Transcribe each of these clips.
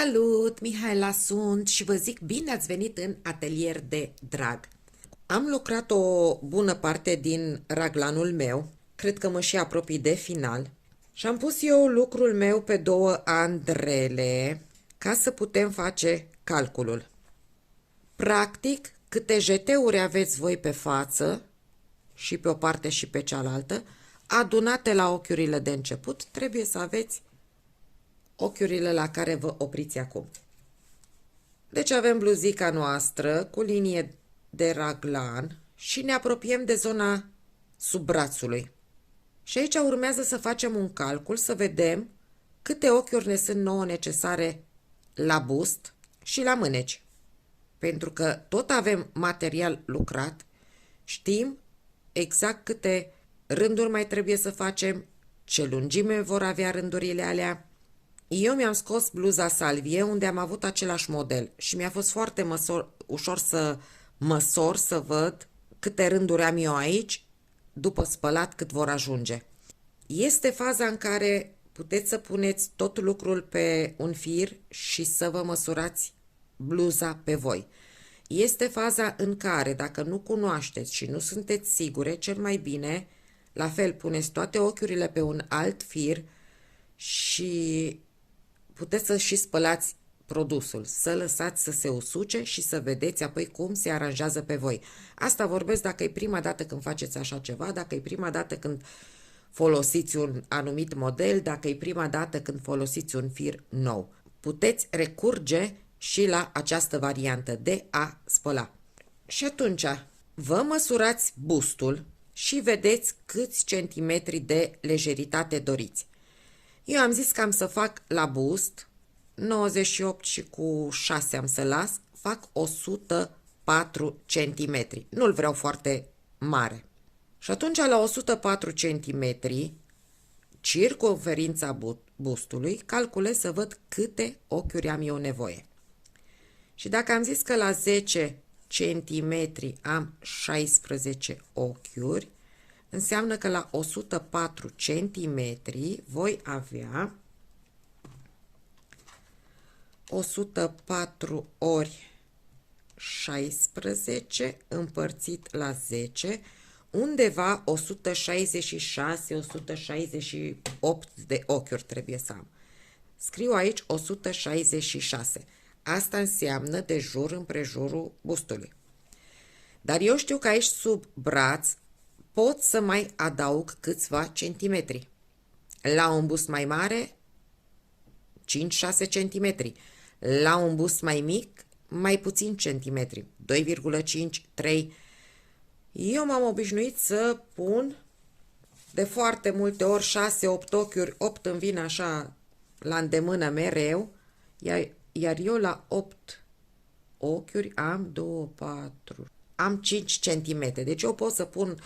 Salut, Mihaela sunt și vă zic bine ați venit în atelier de drag. Am lucrat o bună parte din raglanul meu, cred că mă și apropii de final, și am pus eu lucrul meu pe două andrele ca să putem face calculul. Practic, câte jeteuri aveți voi pe față, și pe o parte și pe cealaltă, adunate la ochiurile de început, trebuie să aveți ochiurile la care vă opriți acum. Deci avem bluzica noastră cu linie de raglan și ne apropiem de zona sub brațului. Și aici urmează să facem un calcul, să vedem câte ochiuri ne sunt nouă necesare la bust și la mâneci. Pentru că tot avem material lucrat, știm exact câte rânduri mai trebuie să facem, ce lungime vor avea rândurile alea. Eu mi-am scos bluza salvie unde am avut același model și mi-a fost foarte ușor să măsor, să văd câte rânduri am eu aici, după spălat cât vor ajunge. Este faza în care puteți să puneți tot lucrul pe un fir și să vă măsurați bluza pe voi. Este faza în care, dacă nu cunoașteți și nu sunteți sigure, cel mai bine, la fel, puneți toate ochiurile pe un alt fir și puteți să și spălați produsul, să lăsați să se usuce și să vedeți apoi cum se aranjează pe voi. Asta vorbesc dacă e prima dată când faceți așa ceva, dacă e prima dată când folosiți un anumit model, dacă e prima dată când folosiți un fir nou. Puteți recurge și la această variantă de a spăla. Și atunci vă măsurați bustul și vedeți câți centimetri de lejeritate doriți. Eu am zis că am să fac la bust 98 și cu 6 am să las, fac 104 cm. Nu-l vreau foarte mare. Și atunci la 104 cm, circumferința bustului, calculez să văd câte ochiuri am eu nevoie. Și dacă am zis că la 10 cm am 16 ochiuri, înseamnă că la 104 cm voi avea 104 ori 16 împărțit la 10, undeva 166-168 de ochiuri trebuie să am. Scriu aici 166. Asta înseamnă de jur împrejurul bustului. Dar eu știu că aici sub braț pot să mai adaug câțiva centimetri. La un bust mai mare, 5-6 centimetri. La un bust mai mic, mai puțin centimetri, 2,5, 3. Eu m-am obișnuit să pun de foarte multe ori 6-8 ochiuri, 8 îmi vin așa la îndemână mereu, iar eu la 8 ochiuri am 2, 4, am 5 cm. Deci eu pot să pun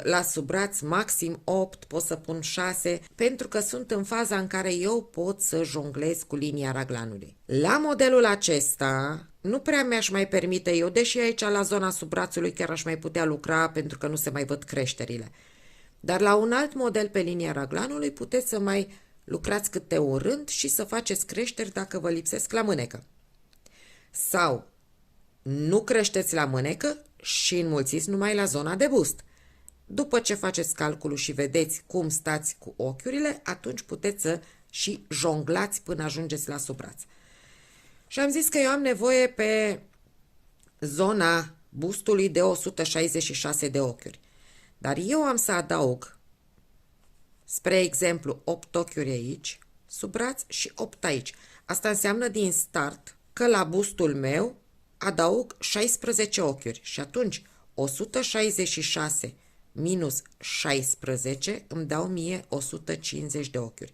la sub braț maxim 8, pot să pun 6, pentru că sunt în faza în care eu pot să jonglez cu linia raglanului. La modelul acesta nu prea mi-aș mai permite eu, deși aici la zona sub brațului chiar aș mai putea lucra pentru că nu se mai văd creșterile. Dar la un alt model pe linia raglanului puteți să mai lucrați câte un rând și să faceți creșteri dacă vă lipsesc la mânecă. Sau nu creșteți la mânecă și înmulțiți numai la zona de bust. După ce faceți calculul și vedeți cum stați cu ochiurile, atunci puteți să și jonglați până ajungeți la sub braț. Și am zis că eu am nevoie pe zona bustului de 166 de ochiuri. Dar eu am să adaug, spre exemplu, 8 ochiuri aici, sub braț și 8 aici. Asta înseamnă din start că la bustul meu adaug 16 ochiuri și atunci 166 minus 16 îmi dau mie 150 de ochiuri.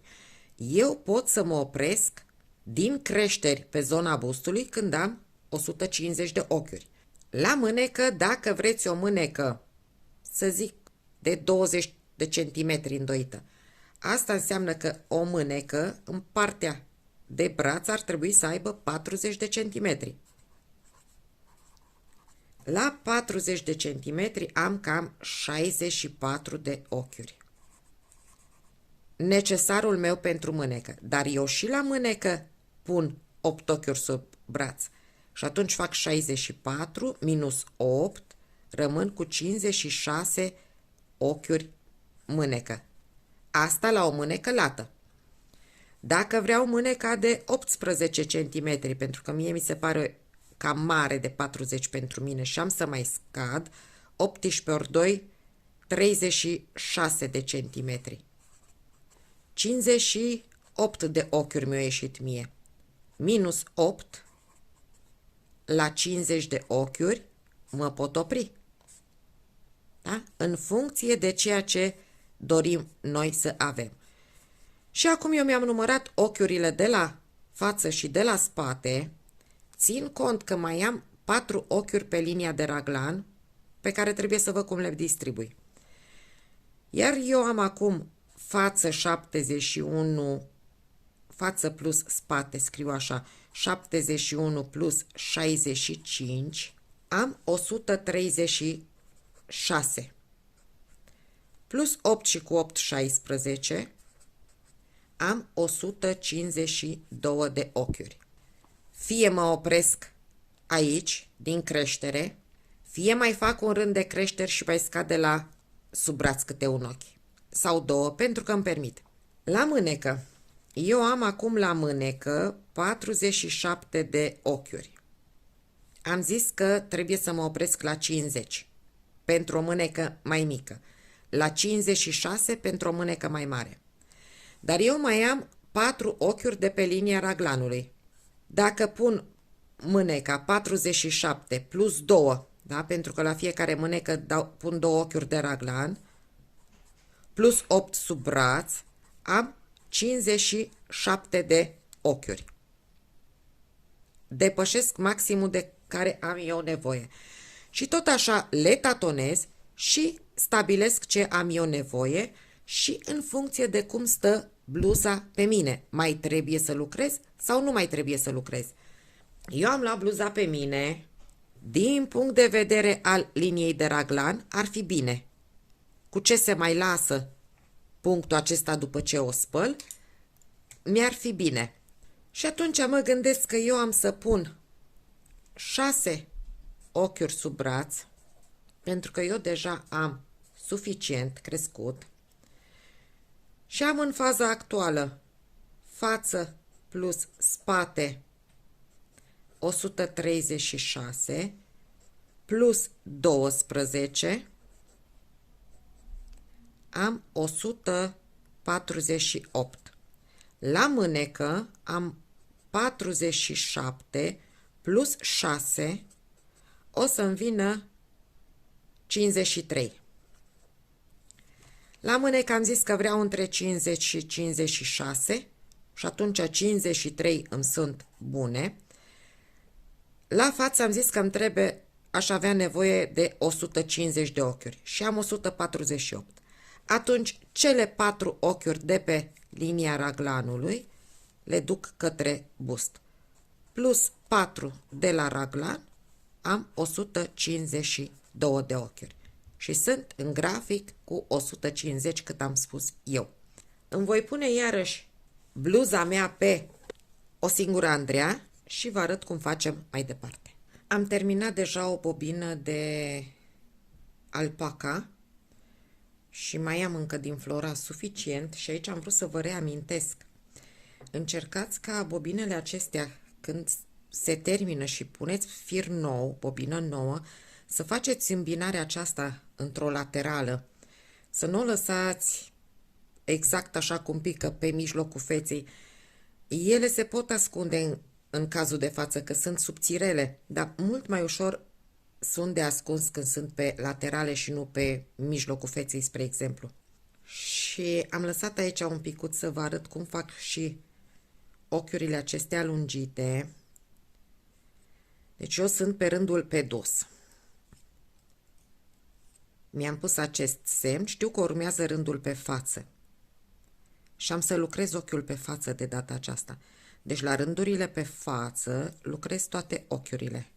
Eu pot să mă opresc din creșteri pe zona bustului când am 150 de ochiuri. La mânecă, dacă vreți o mânecă, să zic, de 20 de centimetri îndoită, asta înseamnă că o mânecă în partea de braț ar trebui să aibă 40 de centimetri. La 40 de centimetri am cam 64 de ochiuri. Necesarul meu pentru mânecă. Dar eu și la mânecă pun 8 ochiuri sub braț. Și atunci fac 64 minus 8, rămân cu 56 ochiuri mânecă. Asta la o mânecă lată. Dacă vreau mâneca de 18 cm, pentru că mie mi se pare cam mare de 40 pentru mine și am să mai scad, 18 ori 2, 36 de centimetri. 58 de ochiuri mi-au ieșit mie. Minus 8 la 50 de ochiuri mă pot opri. Da? În funcție de ceea ce dorim noi să avem. Și acum eu mi-am numărat ochiurile de la față și de la spate. Țin cont că mai am 4 ochiuri pe linia de raglan pe care trebuie să văd cum le distribui. Iar eu am acum față 71, față plus spate, scriu așa, 71 plus 65, am 136. Plus 8 și cu 8, 16, am 152 de ochiuri. Fie mă opresc aici, din creștere, fie mai fac un rând de creșteri și mai scad de la sub braț câte un ochi. Sau două, pentru că îmi permit. La mânecă. Eu am acum la mânecă 47 de ochiuri. Am zis că trebuie să mă opresc la 50 pentru o mânecă mai mică. La 56 pentru o mânecă mai mare. Dar eu mai am 4 ochiuri de pe linia raglanului. Dacă pun mâneca 47 plus 2, da? Pentru că la fiecare mânecă pun 2 ochiuri de raglan, plus 8 sub braț, am 57 de ochiuri. Depășesc maximul de care am eu nevoie. Și tot așa le tatonez și stabilesc ce am eu nevoie și în funcție de cum stă bluza pe mine. Mai trebuie să lucrez sau nu mai trebuie să lucrez? Eu am luat bluza pe mine, din punct de vedere al liniei de raglan, ar fi bine. Cu ce se mai lasă punctul acesta după ce o spăl, mi-ar fi bine. Și atunci mă gândesc că eu am să pun 6 ochiuri sub braț, pentru că eu deja am suficient crescut, și am în faza actuală față plus spate 136 plus 12 am 148. La mânecă am 47 plus 6 o să-mi vină 53. La mânecă am zis că vreau între 50 și 56 și atunci 53 îmi sunt bune. La față am zis că îmi trebuie, aș avea nevoie de 150 de ochiuri și am 148. Atunci cele 4 ochiuri de pe linia raglanului le duc către bust. Plus 4 de la raglan am 152 de ochiuri. Și sunt în grafic cu 150 cât am spus eu. Îmi voi pune iarăși bluza mea pe o singură Andrea și vă arăt cum facem mai departe. Am terminat deja o bobină de alpaca și mai am încă din flora suficient și aici am vrut să vă reamintesc. Încercați ca bobinele acestea, când se termină și puneți fir nou, bobină nouă, să faceți îmbinarea aceasta într-o laterală, să nu o lăsați exact așa cum pică pe mijlocul feței. Ele se pot ascunde în cazul de față, că sunt subțirele, dar mult mai ușor sunt de ascuns când sunt pe laterale și nu pe mijlocul feței, spre exemplu. Și am lăsat aici un picuț să vă arăt cum fac și ochiurile acestea lungite. Deci eu sunt pe rândul pe dos. Mi-am pus acest semn, știu că urmează rândul pe față. Și am să lucrez ochiul pe față de data aceasta. Deci la rândurile pe față lucrez toate ochiurile.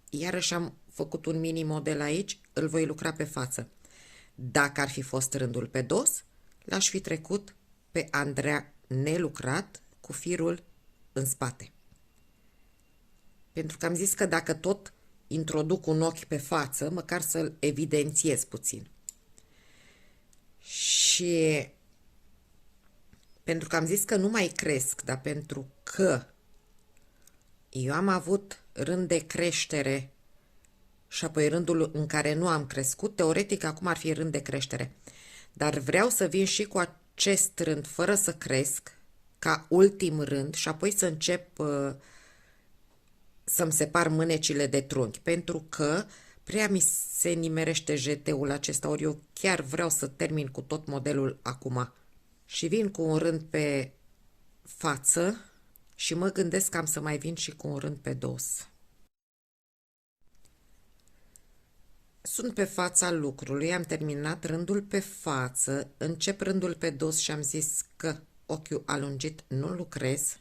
Iarăși am făcut un mini model aici, îl voi lucra pe față. Dacă ar fi fost rândul pe dos, l-aș fi trecut pe Andrea nelucrat cu firul în spate. Pentru că am zis că dacă tot introduc un ochi pe față, măcar să-l evidențiez puțin. Și pentru că am zis că nu mai cresc, dar pentru că eu am avut rând de creștere și apoi rândul în care nu am crescut, teoretic acum ar fi rând de creștere. Dar vreau să vin și cu acest rând fără să cresc, ca ultim rând, și apoi să încep să-mi separ mânecile de trunchi, pentru că prea mi se nimerește jeteul acesta, ori eu chiar vreau să termin cu tot modelul acum. Și vin cu un rând pe față și mă gândesc că am să mai vin și cu un rând pe dos. Sunt pe fața lucrului, am terminat rândul pe față, încep rândul pe dos și am zis că ochiul alungit nu lucrez.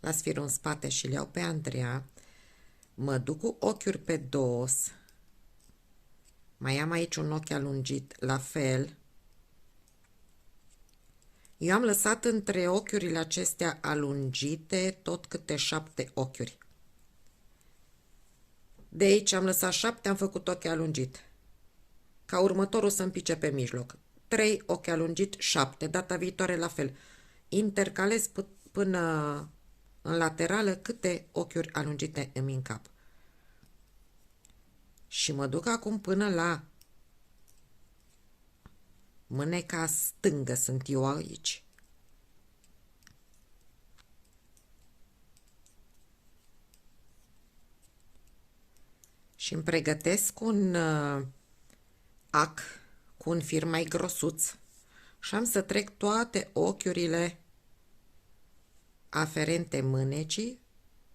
Las firul în spate și le iau pe Andreea. Mă duc cu ochiuri pe dos. Mai am aici un ochi alungit, la fel. Eu am lăsat între ochiurile acestea alungite tot câte 7 ochiuri. De aici am lăsat 7, am făcut ochi alungit. Ca următorul să împice pe mijloc. 3 ochi alungit, 7. Data viitoare la fel. Intercalez până în laterală câte ochiuri alungite îmi în cap. Și mă duc acum până la mâneca stângă, sunt eu aici. Și îmi pregătesc un ac cu un fir mai grosuț și am să trec toate ochiurile aferente mânecii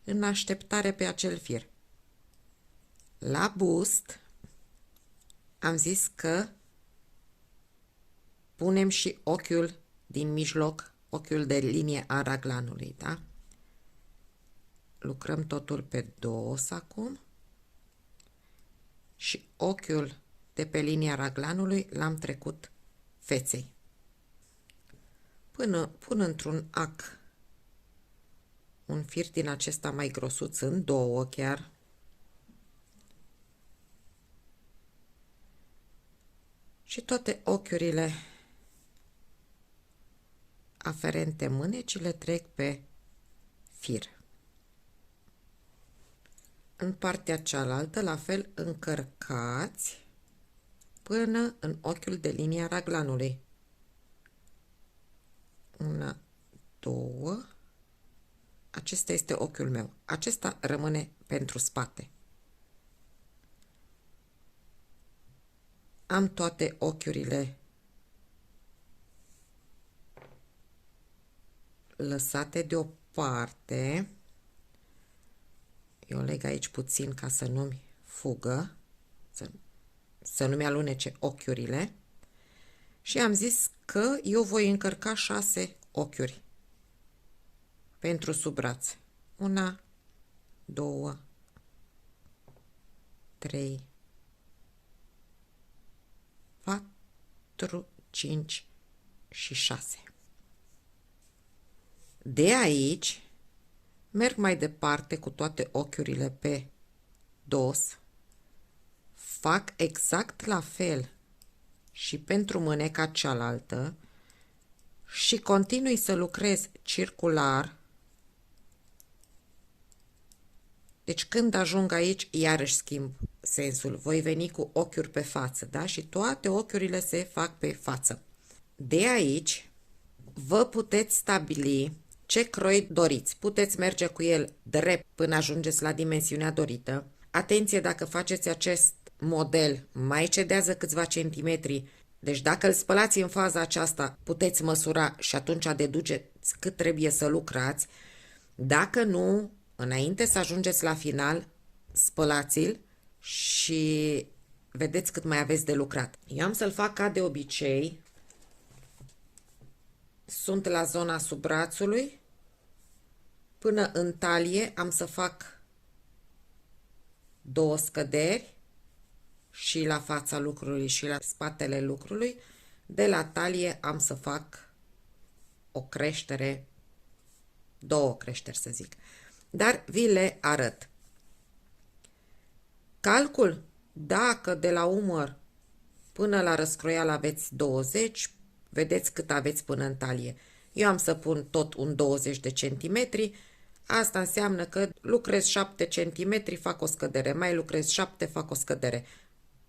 în așteptare pe acel fir. La bust am zis că punem și ochiul din mijloc, ochiul de linie a raglanului, da? Lucrăm totul pe dos acum și ochiul de pe linia raglanului l-am trecut feței. Pun într-un ac un fir din acesta mai grosuț, în două chiar. Și toate ochiurile aferente mânecii le trec pe fir. În partea cealaltă, la fel, încărcați până în ochiul de linia raglanului. 1, 2. Acesta este ochiul meu. Acesta rămâne pentru spate. Am toate ochiurile lăsate deoparte. Eu leg aici puțin ca să nu-mi fugă, să nu-mi alunece ochiurile. Și am zis că eu voi încărca 6 ochiuri pentru sub braț. 1, 2, 3, 4, 5 și 6. De aici merg mai departe cu toate ochiurile pe dos, fac exact la fel și pentru mâneca cealaltă și continui să lucrez circular. Deci când ajung aici, iarăși schimb sensul. Voi veni cu ochiuri pe față, da? Și toate ochiurile se fac pe față. De aici vă puteți stabili ce croi doriți. Puteți merge cu el drept până ajungeți la dimensiunea dorită. Atenție, dacă faceți acest model, mai cedează câțiva centimetri. Deci dacă îl spălați în faza aceasta, puteți măsura și atunci deduceți cât trebuie să lucrați. Dacă nu, înainte să ajungeți la final, spălați-l și vedeți cât mai aveți de lucrat. Eu am să-l fac ca de obicei. Sunt la zona sub brațului. Până în talie am să fac 2 scăderi și la fața lucrului și la spatele lucrului. De la talie am să fac o creștere 2 creșteri să zic. Dar vi le arăt. Calcul, dacă de la umăr până la răscroială aveți 20, vedeți cât aveți până în talie. Eu am să pun tot un 20 de centimetri, asta înseamnă că lucrez 7 centimetri, fac o scădere, mai lucrez 7, fac o scădere.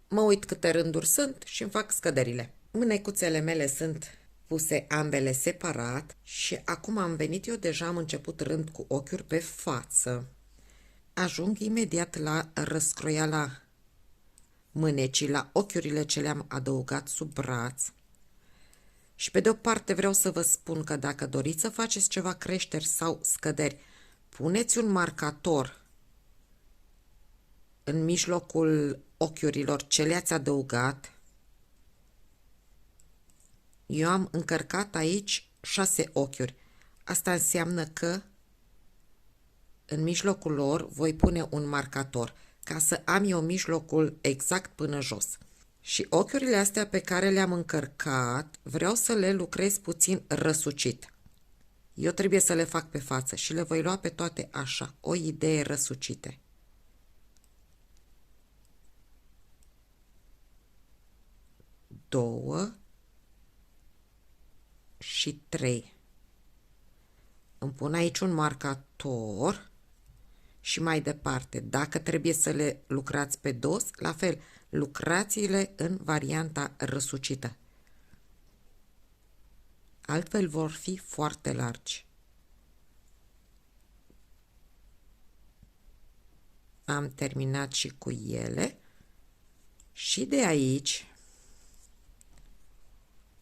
Mă uit câte rânduri sunt și îmi fac scăderile. Mânecuțele mele sunt puse ambele separat și acum am venit eu, deja am început rând cu ochiuri pe față. Ajung imediat la răscroiala mânecii, la ochiurile ce le-am adăugat sub braț. Și pe de o parte vreau să vă spun că dacă doriți să faceți ceva creșteri sau scăderi, puneți un marcator în mijlocul ochiurilor ce le-ați adăugat. Eu am încărcat aici 6 ochiuri. Asta înseamnă că în mijlocul lor voi pune un marcator ca să am eu mijlocul exact până jos. Și ochiurile astea pe care le-am încărcat vreau să le lucrez puțin răsucit. Eu trebuie să le fac pe față și le voi lua pe toate așa, o idee răsucite. Două și 3. Îmi pun aici un marcator și mai departe, dacă trebuie să le lucrați pe dos, la fel, lucrați-le în varianta răsucită. Altfel vor fi foarte largi. Am terminat și cu ele și de aici,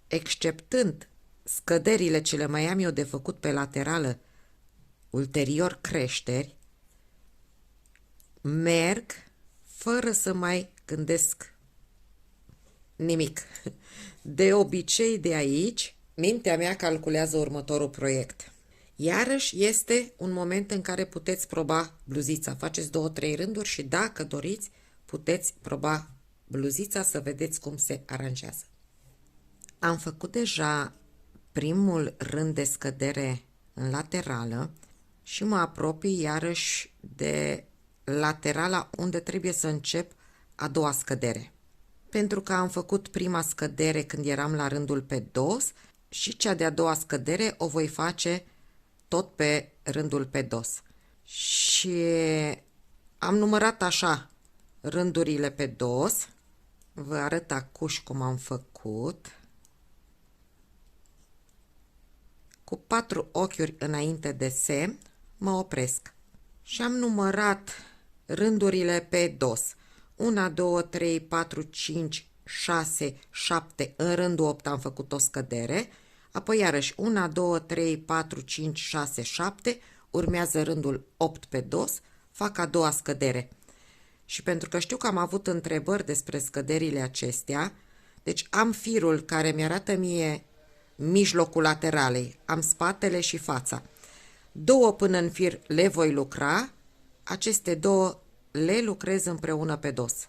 exceptând scăderile ce le mai am eu de făcut pe laterală, ulterior creșteri, merg fără să mai gândesc nimic. De obicei de aici, mintea mea calculează următorul proiect. Iarăși este un moment în care puteți proba bluzița. Faceți 2-3 rânduri și dacă doriți, puteți proba bluzița să vedeți cum se aranjează. Am făcut deja primul rând de scădere în laterală și mă apropii iarăși de laterala unde trebuie să încep a doua scădere. Pentru că am făcut prima scădere când eram la rândul pe dos și cea de-a doua scădere o voi face tot pe rândul pe dos. Și am numărat așa rândurile pe dos. Vă arăt acuș cum am făcut. Cu 4 ochiuri înainte de semn, mă opresc. Și am numărat rândurile pe dos. 1, 2, 3, 4, 5, 6, 7. În rândul 8 am făcut o scădere. Apoi iarăși 1, 2, 3, 4, 5, 6, 7. Urmează rândul 8 pe dos. Fac a doua scădere. Și pentru că știu că am avut întrebări despre scăderile acestea, deci am firul care mi-arată mie mijlocul lateralei, am spatele și fața. 2 până în fir le voi lucra, aceste 2 le lucrez împreună pe dos.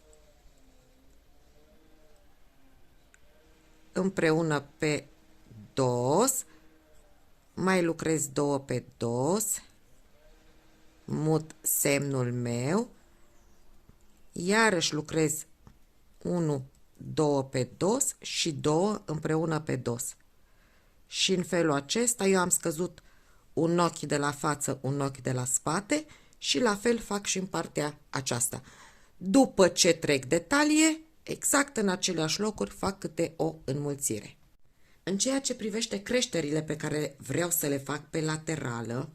Împreună pe dos, mai lucrez 2 pe dos, mut semnul meu, iarăși lucrez 1, 2 pe dos și 2 împreună pe dos. Și în felul acesta eu am scăzut un ochi de la față, un ochi de la spate și la fel fac și în partea aceasta. După ce trec de talie, exact în aceleași locuri fac câte o înmulțire. În ceea ce privește creșterile pe care vreau să le fac pe laterală,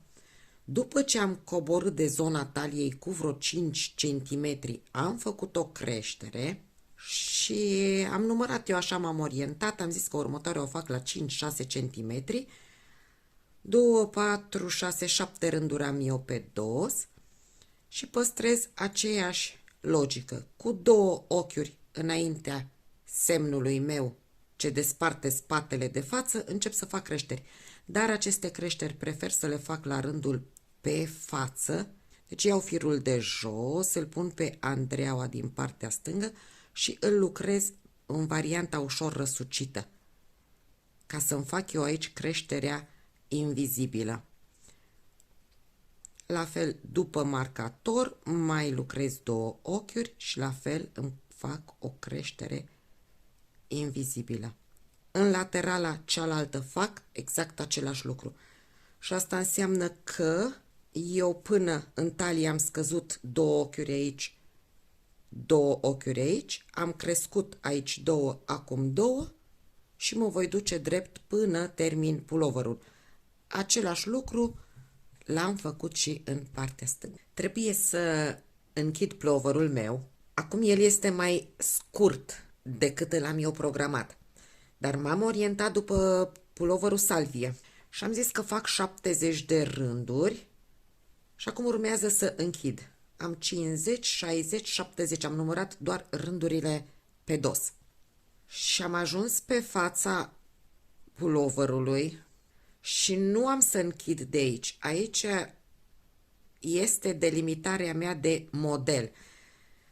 după ce am coborât de zona taliei cu vreo 5 cm, am făcut o creștere și am numărat, eu așa m-am orientat, am zis că următoarea o fac la 5-6 cm, 2, 4, 6, 7 rânduri am eu pe dos și păstrez aceeași logică. Cu 2 ochiuri înaintea semnului meu ce desparte spatele de față, încep să fac creșteri. Dar aceste creșteri prefer să le fac la rândul pe față. Deci iau firul de jos, îl pun pe Andreaua din partea stângă și îl lucrez în varianta ușor răsucită, ca să-mi fac eu aici creșterea invizibilă. la fel după marcator mai lucrez 2 ochiuri și la fel îmi fac o creștere invizibilă. În laterala cealaltă fac exact același lucru. Și asta înseamnă că eu până în talie am scăzut 2 ochiuri aici, 2 ochiuri aici, am crescut aici 2, acum 2 și mă voi duce drept până termin puloverul. Același lucru l-am făcut și în partea stângă. Trebuie să închid puloverul meu. Acum el este mai scurt decât îl am eu programat. Dar m-am orientat după puloverul salvie și am zis că fac 70 de rânduri și acum urmează să închid. Am 50, 60, 70, am numărat doar rândurile pe dos. Și am ajuns pe fața puloverului și nu am să închid de aici. Aici este delimitarea mea de model.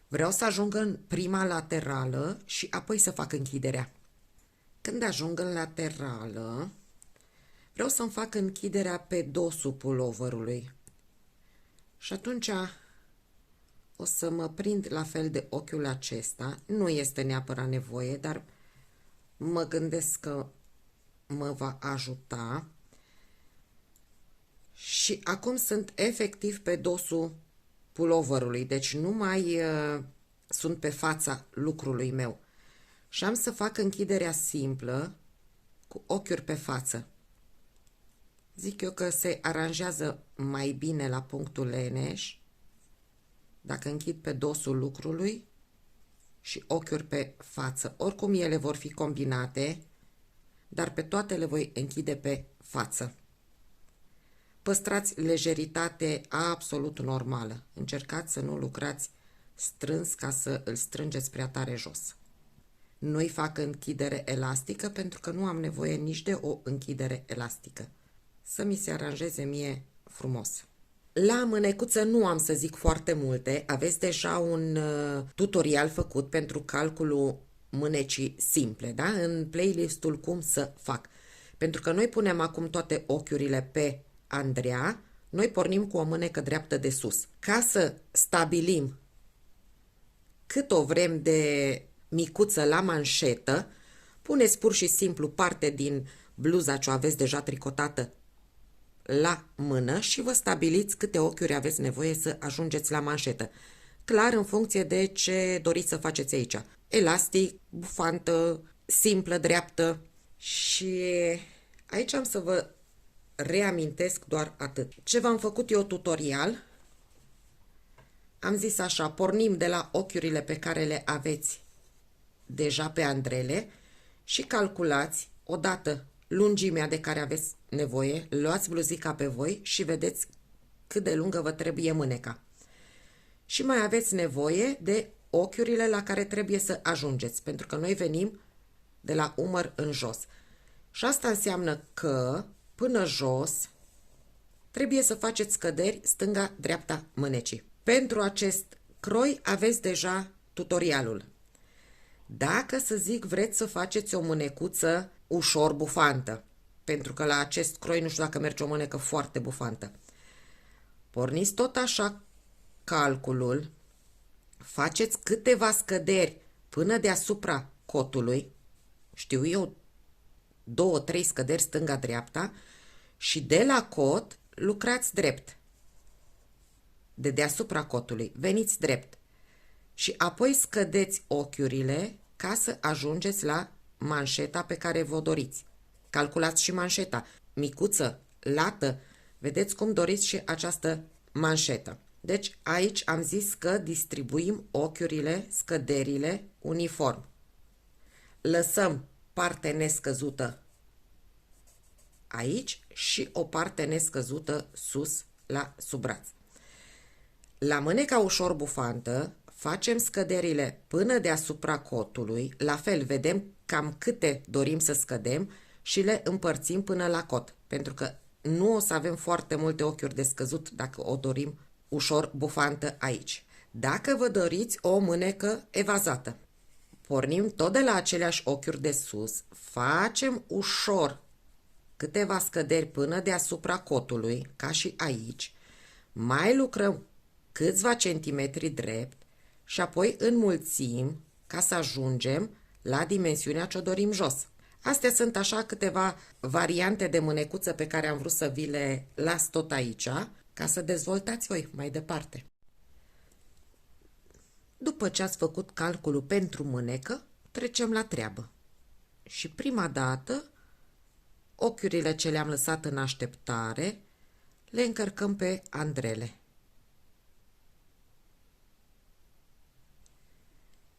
Vreau să ajung în prima laterală și apoi să fac închiderea. Când ajung în laterală, vreau să-mi fac închiderea pe dosul puloverului. Și atunci o să mă prind la fel de ochiul acesta. Nu este neapărat nevoie, dar mă gândesc că mă va ajuta. Și acum sunt efectiv pe dosul puloverului, deci nu mai sunt pe fața lucrului meu. Și am să fac închiderea simplă cu ochiuri pe față. Zic eu că se aranjează mai bine la punctul leneș dacă închid pe dosul lucrului și ochiuri pe față. Oricum ele vor fi combinate, dar pe toate le voi închide pe față. Păstrați lejeritate absolut normală. Încercați să nu lucrați strâns ca să îl strângeți prea tare jos. Nu-i fac închidere elastică pentru că nu am nevoie nici de o închidere elastică. Să mi se aranjeze mie frumos. La mânecuță nu am să zic foarte multe. Aveți deja un tutorial făcut pentru calculul mânecii simple, da? În playlistul cum să fac. Pentru că noi punem acum toate ochiurile pe Andreea, noi pornim cu o mânecă dreaptă de sus. Ca să stabilim cât o vrem de micuță la manșetă, puneți pur și simplu parte din bluza ce o aveți deja tricotată la mână și vă stabiliți câte ochiuri aveți nevoie să ajungeți la manșetă. Clar în funcție de ce doriți să faceți aici. Elastic, bufantă, simplă, dreaptă. Și aici am să vă reamintesc doar atât. Ce v-am făcut eu tutorial, am zis așa, pornim de la ochiurile pe care le aveți deja pe andrele și calculați odată lungimea de care aveți nevoie, luați bluzica pe voi și vedeți cât de lungă vă trebuie mâneca. Și mai aveți nevoie de ochiurile la care trebuie să ajungeți, pentru că noi venim de la umăr în jos. Și asta înseamnă că până jos trebuie să faceți scăderi stânga-dreapta mânecii. Pentru acest croi aveți deja tutorialul. Dacă, să zic, vreți să faceți o mânecuță ușor bufantă, pentru că la acest croi nu știu dacă merge o mânecă foarte bufantă, porniți tot așa calculul, faceți câteva scăderi până deasupra cotului, știu eu, 2-3 scăderi stânga-dreapta și de la cot lucrați drept. De deasupra cotului, veniți drept. Și apoi scădeți ochiurile ca să ajungeți la manșeta pe care vă doriți. Calculați și manșeta. Micuță, lată, vedeți cum doriți și această manșetă. Deci aici am zis că distribuim ochiurile, scăderile uniform. Lăsăm parte nescăzută aici și o parte nescăzută sus la sub braț. La mâneca ușor bufantă facem scăderile până deasupra cotului, la fel vedem cam câte dorim să scădem și le împărțim până la cot, pentru că nu o să avem foarte multe ochiuri de scăzut dacă o dorim ușor bufantă aici. Dacă vă doriți o mânecă evazată, pornim tot de la aceleași ochiuri de sus, facem ușor câteva scăderi până deasupra cotului, ca și aici, mai lucrăm câțiva centimetri drept și apoi înmulțim ca să ajungem la dimensiunea ce o dorim jos. Astea sunt așa câteva variante de mânecuță pe care am vrut să vi le las tot aici, ca să dezvoltați voi mai departe. După ce ați făcut calculul pentru mânecă, trecem la treabă. Și prima dată, ochiurile ce le-am lăsat în așteptare, le încărcăm pe andrele.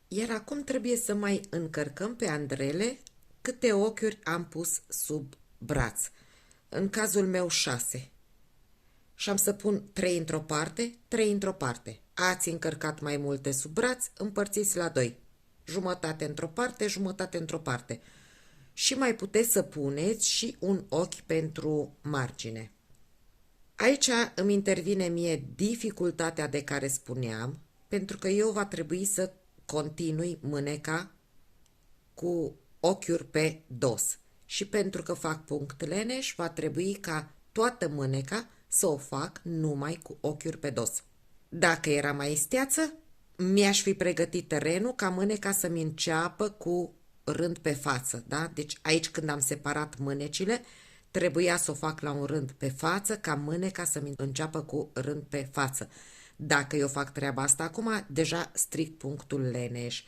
Iar acum trebuie să mai încărcăm pe andrele câte ochiuri am pus sub braț. În cazul meu 6. Și am să pun 3 într-o parte, 3 într-o parte. Ați încărcat mai multe sub braț, împărțiți la 2. Jumătate într-o parte, jumătate într-o parte. Și mai puteți să puneți și un ochi pentru margine. Aici îmi intervine mie dificultatea de care spuneam, pentru că eu va trebui să continui mâneca cu ochiuri pe dos. Și pentru că fac punct leneș, va trebui ca toată mâneca să o fac numai cu ochiuri pe dos. Dacă era mai esteață, mi-aș fi pregătit terenul ca mâneca să-mi înceapă cu rând pe față, da? Deci aici când am separat mânecile, trebuia să o fac la un rând pe față ca mâneca să-mi înceapă cu rând pe față. Dacă eu fac treaba asta acum, deja stric punctul leneș.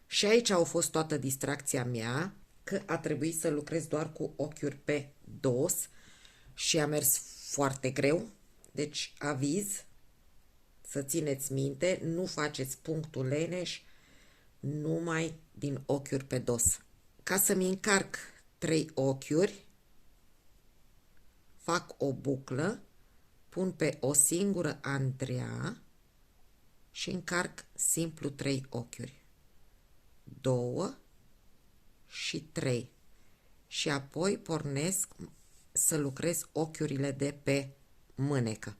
Și aici a fost toată distracția mea, că a trebuit să lucrez doar cu ochiuri pe dos și a mers foarte greu. Deci aviz, să țineți minte, nu faceți punctul leneș numai din ochiuri pe dos. Ca să-mi încarc 3 ochiuri, fac o buclă, pun pe o singură andrea și încarc simplu 3 ochiuri. 2 și 3. Și apoi pornesc să lucrez ochiurile de pe mânecă.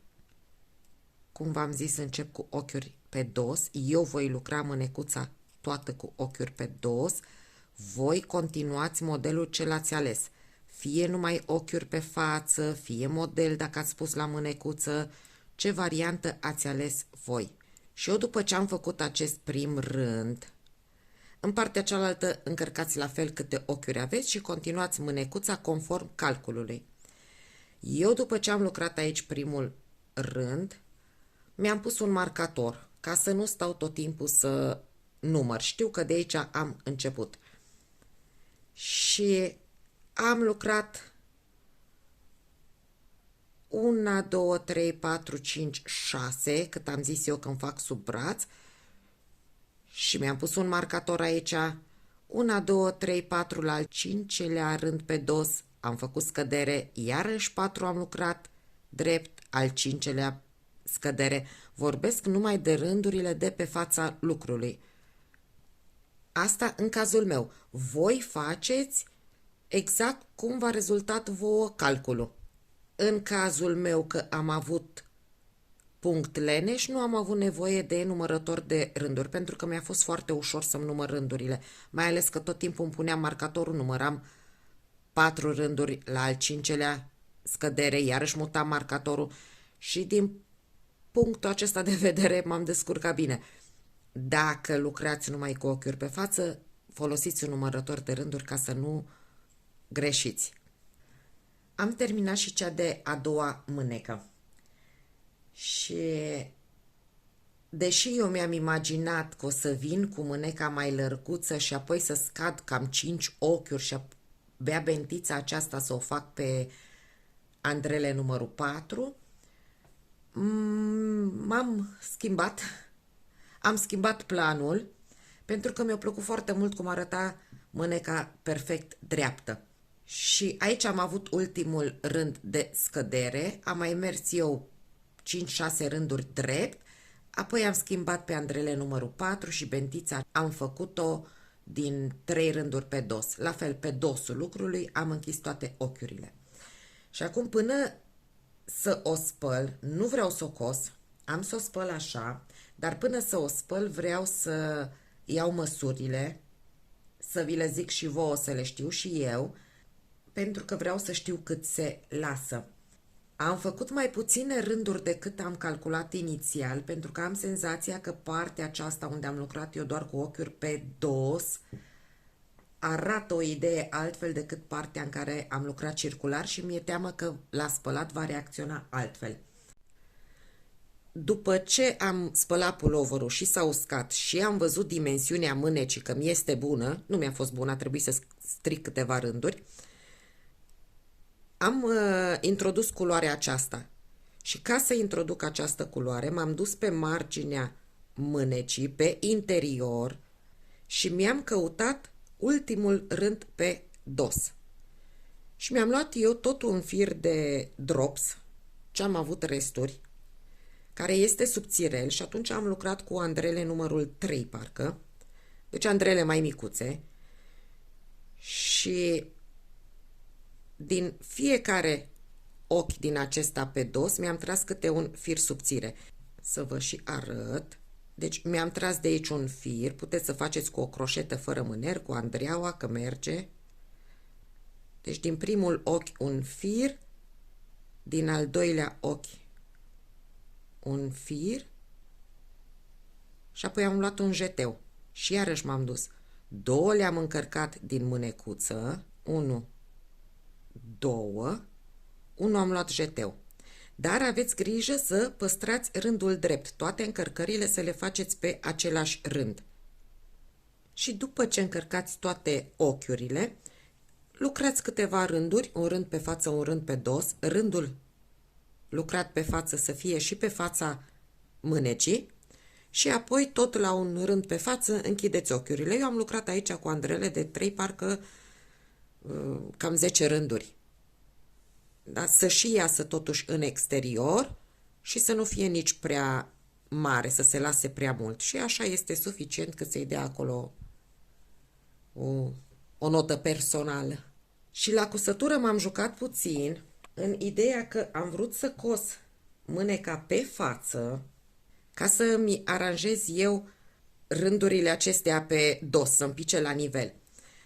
Cum v-am zis, încep cu ochiuri pe dos. Eu voi lucra mânecuța toată cu ochiuri pe dos. Voi continuați modelul ce l-ați ales. Fie numai ochiuri pe față, fie model dacă ați pus la mânecuță, ce variantă ați ales voi. Și eu după ce am făcut acest prim rând, în partea cealaltă încărcați la fel câte ochiuri aveți și continuați mânecuța conform calculului. Eu după ce am lucrat aici primul rând, mi-am pus un marcator ca să nu stau tot timpul să număr. Știu că de aici am început. Și am lucrat 1, 2, 3, 4, 5, 6, cât am zis eu când fac sub braț. Și mi-am pus un marcator aici. 1, 2, 3, 4 la al 5-lea rând pe dos. Am făcut scădere, iarăși 4 am lucrat drept, al 5-lea scădere. Vorbesc numai de rândurile de pe fața lucrului. Asta în cazul meu. Voi faceți exact cum v-a rezultat vouă calculul. În cazul meu că am avut punct leneș, nu am avut nevoie de numărător de rânduri, pentru că mi-a fost foarte ușor să-mi număr rândurile. Mai ales că tot timpul îmi puneam marcatorul, număram 4 rânduri la al 5-lea scădere, iarăși mutam marcatorul și din punctul acesta de vedere m-am descurcat bine. Dacă lucrați numai cu ochiuri pe față, folosiți un numărător de rânduri ca să nu greșiți. Am terminat și cea de a doua mânecă. Și deși eu mi-am imaginat că o să vin cu mâneca mai lărguță și apoi să scad cam 5 ochiuri și abia bentița aceasta să o fac pe andrele numărul 4, m-am schimbat. Am schimbat planul pentru că mi-a plăcut foarte mult cum arăta mâneca perfect dreaptă. Și aici am avut ultimul rând de scădere, am mai mers eu 5-6 rânduri drept, apoi am schimbat pe andrele numărul 4 și bentița am făcut-o din 3 rânduri pe dos. La fel, pe dosul lucrului am închis toate ochiurile. Și acum până să o spăl, nu vreau să o cos, am să o spăl așa, dar până să o spăl vreau să iau măsurile, să vi le zic și vouă, să le știu și eu, pentru că vreau să știu cât se lasă. Am făcut mai puține rânduri decât am calculat inițial, pentru că am senzația că partea aceasta unde am lucrat eu doar cu ochiuri pe dos arată o idee altfel decât partea în care am lucrat circular și mi-e teamă că la spălat va reacționa altfel. După ce am spălat puloverul și s-a uscat și am văzut dimensiunea mânecii că mi este bună, nu mi-a fost bună, a trebuit să stric câteva rânduri, am introdus culoarea aceasta. Și ca să introduc această culoare, m-am dus pe marginea mânecii, pe interior și mi-am căutat ultimul rând pe dos. Și mi-am luat eu tot un fir de drops, ce am avut resturi, care este subțirel și atunci am lucrat cu andrele numărul 3, parcă, deci andrele mai micuțe și din fiecare ochi din acesta pe dos mi-am tras câte un fir subțire. Să vă și arăt. Deci mi-am tras de aici un fir, puteți să faceți cu o croșetă fără mâner, cu andreaua, că merge. Deci din primul ochi un fir, din al doilea ochi un fir și apoi am luat un jeteu și iarăși m-am dus. Două le-am încărcat din mânecuță, 1, 2, 1 am luat jeteu. Dar aveți grijă să păstrați rândul drept, toate încărcările să le faceți pe același rând. Și după ce încărcați toate ochiurile, lucrați câteva rânduri, un rând pe față, un rând pe dos, rândul lucrat pe față să fie și pe fața mânecii și apoi tot la un rând pe față închideți ochiurile. Eu am lucrat aici cu andrele de 3, parcă cam 10 rânduri. Da? Să și iasă totuși în exterior și să nu fie nici prea mare, să se lase prea mult. Și așa este suficient că să-i dea acolo o notă personală. Și la cusătură m-am jucat puțin în ideea că am vrut să cos mâneca pe față ca să-mi aranjez eu rândurile acestea pe dos, să-mi pice la nivel.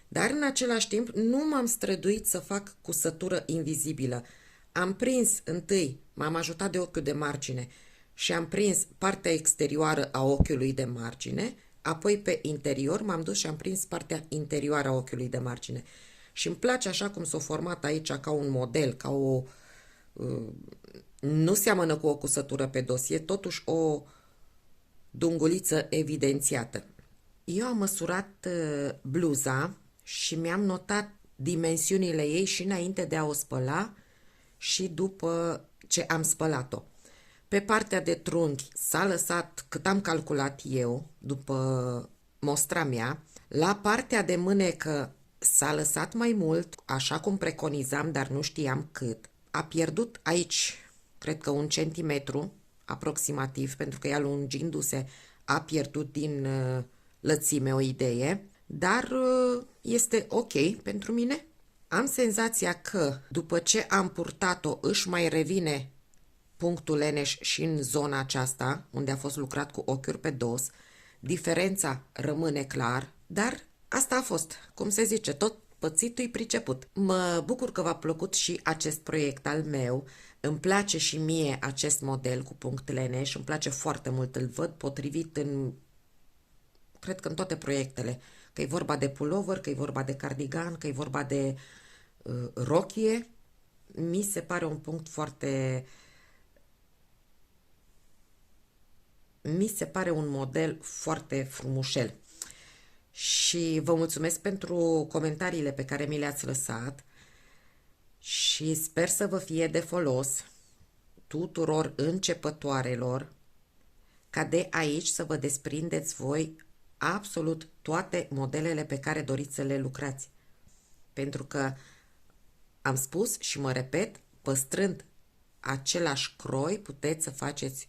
Dar în același timp nu m-am străduit să fac cusătură invizibilă. Am prins întâi, m-am ajutat de ochiul de margine și am prins partea exterioară a ochiului de margine, apoi pe interior m-am dus și am prins partea interioară a ochiului de margine. Și îmi place așa cum s-a format aici ca un model, ca o... nu seamănă cu o cusătură pe dos, e totuși o dunguliță evidențiată. Eu am măsurat bluza și mi-am notat dimensiunile ei și înainte de a o spăla și după ce am spălat-o. Pe partea de trunchi s-a lăsat cât am calculat eu, după mostra mea. La partea de mânecă s-a lăsat mai mult, așa cum preconizam, dar nu știam cât. A pierdut aici, cred că 1 centimetru aproximativ, pentru că ea lungindu-se a pierdut din lățime o idee, dar este ok pentru mine. Am senzația că după ce am purtat-o își mai revine punctul leneș și în zona aceasta, unde a fost lucrat cu ochiuri pe dos. Diferența rămâne clar, dar asta a fost, cum se zice, tot pățitul-i priceput. Mă bucur că v-a plăcut și acest proiect al meu. Îmi place și mie acest model cu punct leneș, îmi place foarte mult, îl văd potrivit în, cred că în toate proiectele, că e vorba de pullover, că e vorba de cardigan, că e vorba de rochie. Mi se pare un punct foarte... Mi se pare un model foarte frumușel. Și vă mulțumesc pentru comentariile pe care mi le-ați lăsat și sper să vă fie de folos tuturor începătoarelor, ca de aici să vă desprindeți voi absolut toate modelele pe care doriți să le lucrați. Pentru că am spus și mă repet, păstrând același croi, puteți să faceți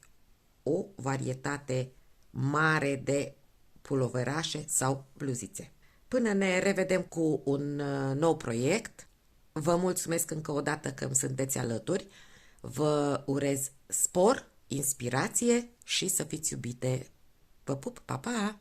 o varietate mare de puloverașe sau bluzițe. Până ne revedem cu un nou proiect, vă mulțumesc încă o dată că îmi sunteți alături, vă urez spor, inspirație și să fiți iubite. Vă pup, pa, pa!